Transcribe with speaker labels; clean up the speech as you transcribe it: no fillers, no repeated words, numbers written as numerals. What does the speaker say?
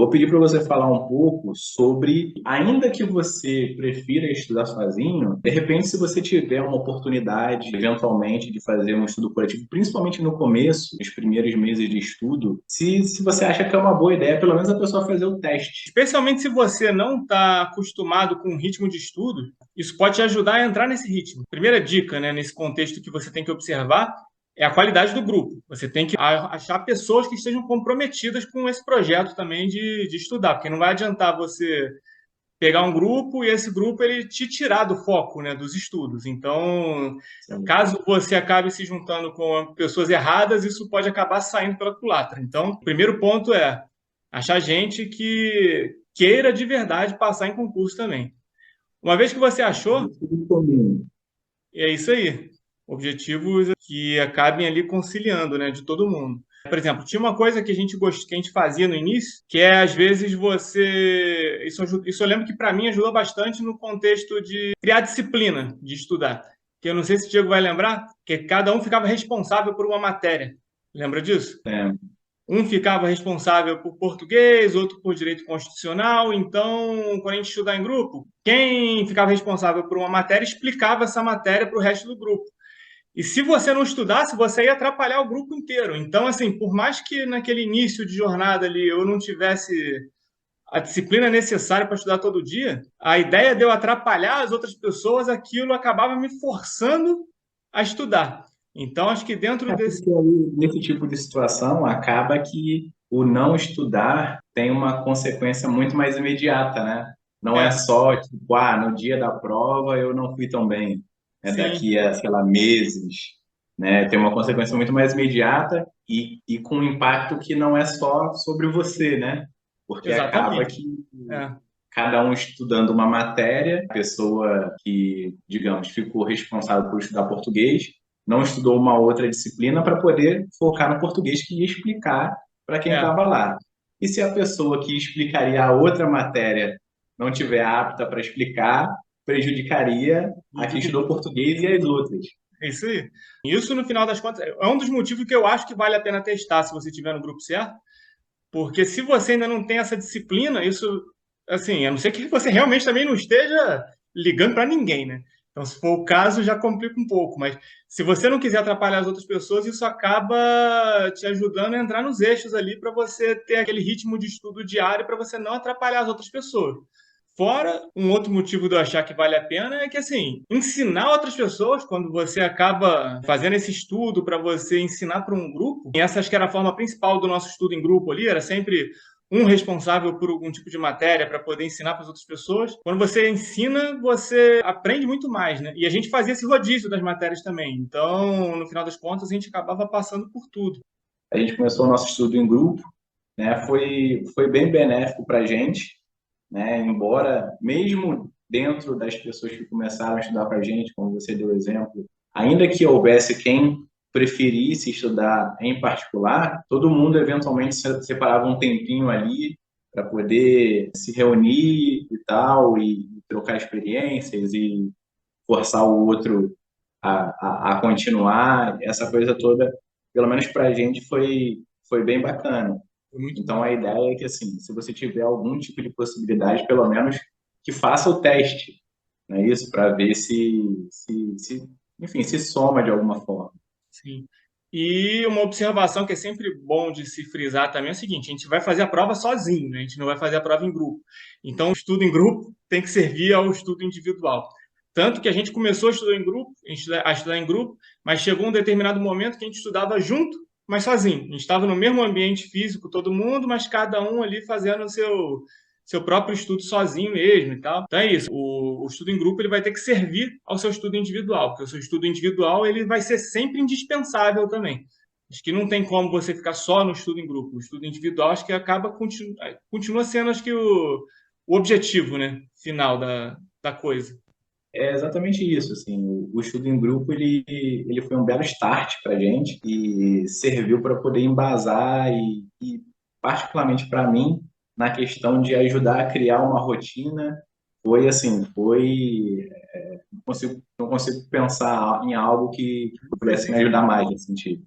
Speaker 1: vou pedir para você falar um pouco sobre, ainda que você prefira estudar sozinho, de repente, se você tiver uma oportunidade, eventualmente, de fazer um estudo coletivo, principalmente no começo, nos primeiros meses de estudo, se você acha que é uma boa ideia, pelo menos a pessoa fazer o teste.
Speaker 2: Especialmente se você não está acostumado com o ritmo de estudo, isso pode te ajudar a entrar nesse ritmo. Primeira dica, né, nesse contexto que você tem que observar é a qualidade do grupo. Você tem que achar pessoas que estejam comprometidas com esse projeto também de estudar, porque não vai adiantar você pegar um grupo e esse grupo ele te tirar do foco, né, dos estudos. Então, caso você acabe se juntando com pessoas erradas, isso pode acabar saindo pela culatra. Então, o primeiro ponto é achar gente que queira de verdade passar em concurso também. Uma vez que você achou, é isso aí. Objetivos que acabem ali conciliando, né, de todo mundo. Por exemplo, tinha uma coisa que que a gente fazia no início, que é às vezes você. Isso eu lembro que para mim ajudou bastante no contexto de criar disciplina de estudar. Que eu não sei se o Diego vai lembrar, que cada um ficava responsável por uma matéria. Lembra disso?
Speaker 1: É,
Speaker 2: Um ficava responsável por português, outro por direito constitucional. Então, quando a gente estudar em grupo, quem ficava responsável por uma matéria explicava essa matéria para o resto do grupo. E se você não estudasse, você ia atrapalhar o grupo inteiro. Então, assim, por mais que naquele início de jornada ali eu não tivesse a disciplina necessária para estudar todo dia, a ideia de eu atrapalhar as outras pessoas, aquilo acabava me forçando a estudar. Então, acho que dentro desse.
Speaker 1: porque aí, nesse tipo de situação, acaba que o não estudar tem uma consequência muito mais imediata, né? Não é
Speaker 2: É,
Speaker 1: só, tipo, no dia da prova eu não fui tão bem, né?
Speaker 2: sim,
Speaker 1: Daqui a, sei lá, meses, né? Tem uma consequência muito mais imediata e com um impacto que não é só sobre você, né? Porque acaba
Speaker 2: exatamente.
Speaker 1: que
Speaker 2: É,
Speaker 1: cada um estudando uma matéria, a pessoa que, digamos, ficou responsável por estudar português, não estudou uma outra disciplina para poder focar no português que ia explicar para quem
Speaker 2: é.
Speaker 1: estava lá. E se a pessoa que explicaria a outra matéria não tiver apta para explicar, prejudicaria a que estudou português e as outras.
Speaker 2: É isso aí. Isso, no final das contas, é um dos motivos que eu acho que vale a pena testar se você estiver no grupo certo. Porque se você ainda não tem essa disciplina, isso, assim, a não ser que você realmente também não esteja ligando para ninguém, né? Então, se for o caso, já complica um pouco. Mas se você não quiser atrapalhar as outras pessoas, isso acaba te ajudando a entrar nos eixos ali para você ter aquele ritmo de estudo diário para você não atrapalhar as outras pessoas. Fora, um outro motivo de eu achar que vale a pena é que, assim, ensinar outras pessoas, quando você acaba fazendo esse estudo para você ensinar para um grupo, e essa acho que era a forma principal do nosso estudo em grupo ali, era sempre um responsável por algum tipo de matéria para poder ensinar para as outras pessoas. Quando você ensina, você aprende muito mais, né? E a gente fazia esse rodízio das matérias também. Então, no final das contas, a gente acabava passando por tudo.
Speaker 1: A gente começou o nosso estudo em grupo, né? Foi bem benéfico para a gente, né? Embora, mesmo dentro das pessoas que começaram a estudar com a gente, como você deu exemplo, ainda que houvesse quem preferisse estudar em particular, todo mundo eventualmente separava um tempinho ali para poder se reunir e tal, e trocar experiências e forçar o outro a continuar, essa coisa toda, pelo menos para a gente, foi bem bacana.
Speaker 2: Foi muito
Speaker 1: Então,
Speaker 2: bom.
Speaker 1: a ideia é que, assim, se você tiver algum tipo de possibilidade, pelo menos que faça o teste, não é isso? Para ver enfim, se soma de alguma forma.
Speaker 2: Sim. E uma observação que é sempre bom de se frisar também é o seguinte: a gente vai fazer a prova sozinho, né? A gente não vai fazer a prova em grupo. Então, o estudo em grupo tem que servir ao estudo individual. Tanto que a gente começou a estudar em grupo, a estudar em grupo, mas chegou um determinado momento que a gente estudava junto, mas sozinho. A gente estava no mesmo ambiente físico, todo mundo, mas cada um ali fazendo o seu próprio estudo sozinho mesmo e tal. Então é isso. O estudo em grupo ele vai ter que servir ao seu estudo individual, porque o seu estudo individual ele vai ser sempre indispensável também. Acho que não tem como você ficar só no estudo em grupo. O estudo individual acho que continua sendo acho que o objetivo, né, final da coisa.
Speaker 1: É exatamente isso, assim, o estudo em grupo, ele foi um belo start para a gente e serviu para poder embasar e particularmente para mim, na questão de ajudar a criar uma rotina, foi assim, não consigo pensar em algo que pudesse me ajudar mais nesse sentido.